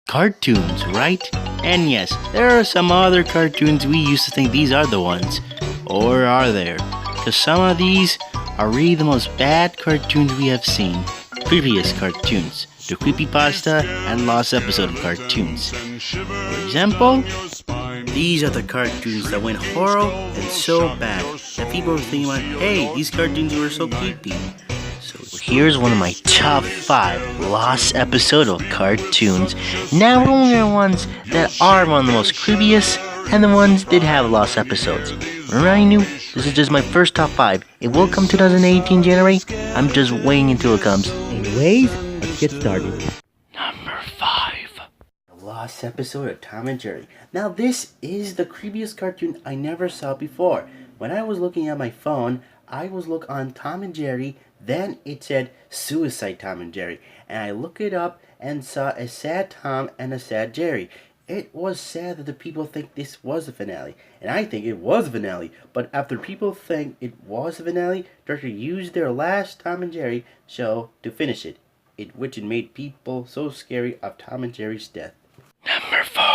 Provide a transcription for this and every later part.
cartoons, right? And yes, there are some other cartoons we used to think these are the ones. Or are there? Because some of these are really the most bad cartoons we have seen. Previous cartoons, the creepypasta and lost episode of cartoons. For example, these are the cartoons that went horrible and so bad that people were thinking about, hey, these cartoons were so creepy. So here's one of my top 5 lost episode of cartoons. Now we're only the ones that are one of the most creepiest and the ones that have lost episodes. Remind you, this is just my first top 5. It will come 2018 January. I'm just waiting until it comes. Anyways, let's get started. Number 5. The lost episode of Tom and Jerry. Now this is the creepiest cartoon I never saw before. When I was looking at my phone, I was looking on Tom and Jerry, then it said Suicide Tom and Jerry. And I looked it up and saw a sad Tom and a sad Jerry. It was sad that the people think this was the finale. And I think it was the finale. But after people think it was the finale, director used their last Tom and Jerry show to finish it. Which made people so scary of Tom and Jerry's death. Number 4.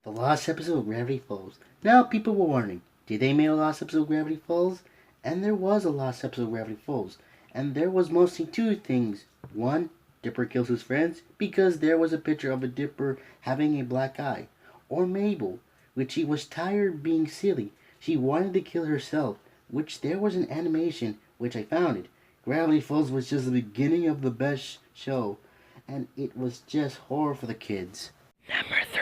The lost episode of Gravity Falls. Now people were wondering, did they make a lost episode of Gravity Falls? And there was a lost episode of Gravity Falls. And there was mostly 2 things. 1, Dipper kills his friends because there was a picture of a Dipper having a black eye. Or Mabel, which she was tired of being silly. She wanted to kill herself, which there was an animation, which I found it. Gravity Falls was just the beginning of the best show. And it was just horror for the kids. Number 3.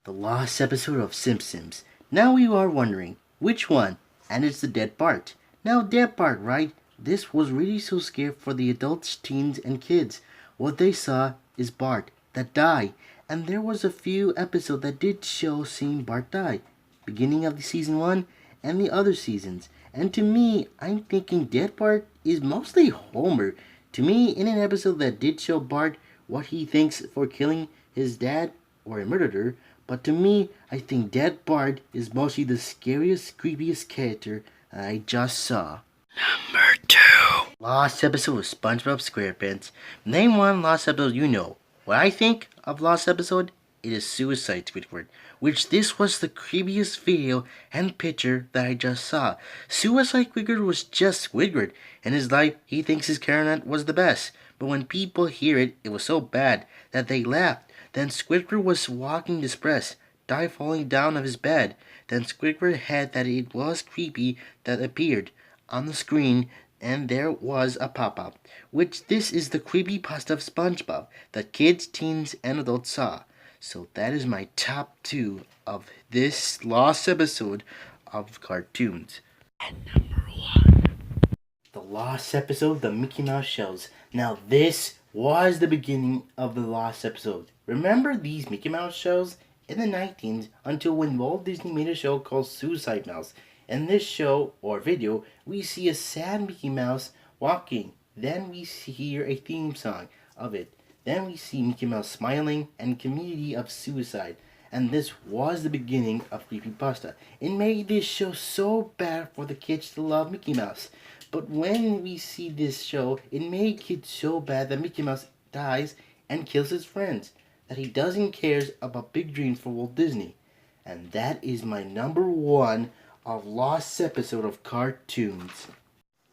The lost episode of Simpsons. Now you are wondering, which one? And it's the dead Bart. Now dead Bart, right? This was really so scary for the adults, teens, and kids. What they saw is Bart that died. And there was a few episodes that did show seeing Bart die. Beginning of the season 1 and the other seasons. And to me, I'm thinking dead Bart is mostly Homer. To me, in an episode that did show Bart what he thinks for killing his dad or a murderer. But to me, I think dead Bart is mostly the scariest, creepiest character I just saw. Number 2. Lost episode of SpongeBob SquarePants. Name one lost episode you know. What I think of lost episode, it is Suicide Squidward, which this was the creepiest video and picture that I just saw. Suicide Squidward was just Squidward. In his life, he thinks his clarinet was the best. But when people hear it, it was so bad that they laughed. Then Squidward was walking depressed, died falling down of his bed. Then Squidward had that it was creepy that appeared on the screen, and there was a pop-up, which this is the creepypasta of SpongeBob that kids, teens, and adults saw. So that is my top 2 of this lost episode of cartoons. And number 1. The lost episode of the Mickey Mouse shows. Now this was the beginning of the lost episode. Remember these Mickey Mouse shows? In the 19s, until when Walt Disney made a show called Suicide Mouse. In this show, or video, we see a sad Mickey Mouse walking. Then we hear a theme song of it. Then we see Mickey Mouse smiling and community of suicide. And this was the beginning of creepypasta. It made this show so bad for the kids to love Mickey Mouse. But when we see this show, it made kids so bad that Mickey Mouse dies and kills his friends. That he doesn't cares about big dreams for Walt Disney. And that is my number 1 of lost episode of cartoons.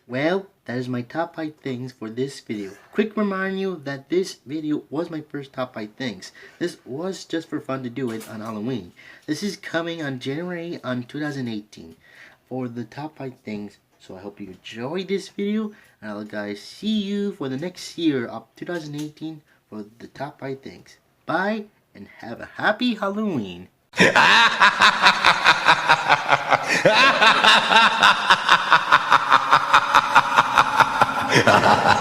Well, that is my top 5 things for this video. Quick remind you that this video was my first top 5 things. This was just for fun to do it on Halloween. This is coming on January on 2018 for the top 5 things. So I hope you enjoyed this video, and I'll guys see you for the next year of 2018 for the top 5 things. Bye, and have a happy Halloween. Ha ha ha!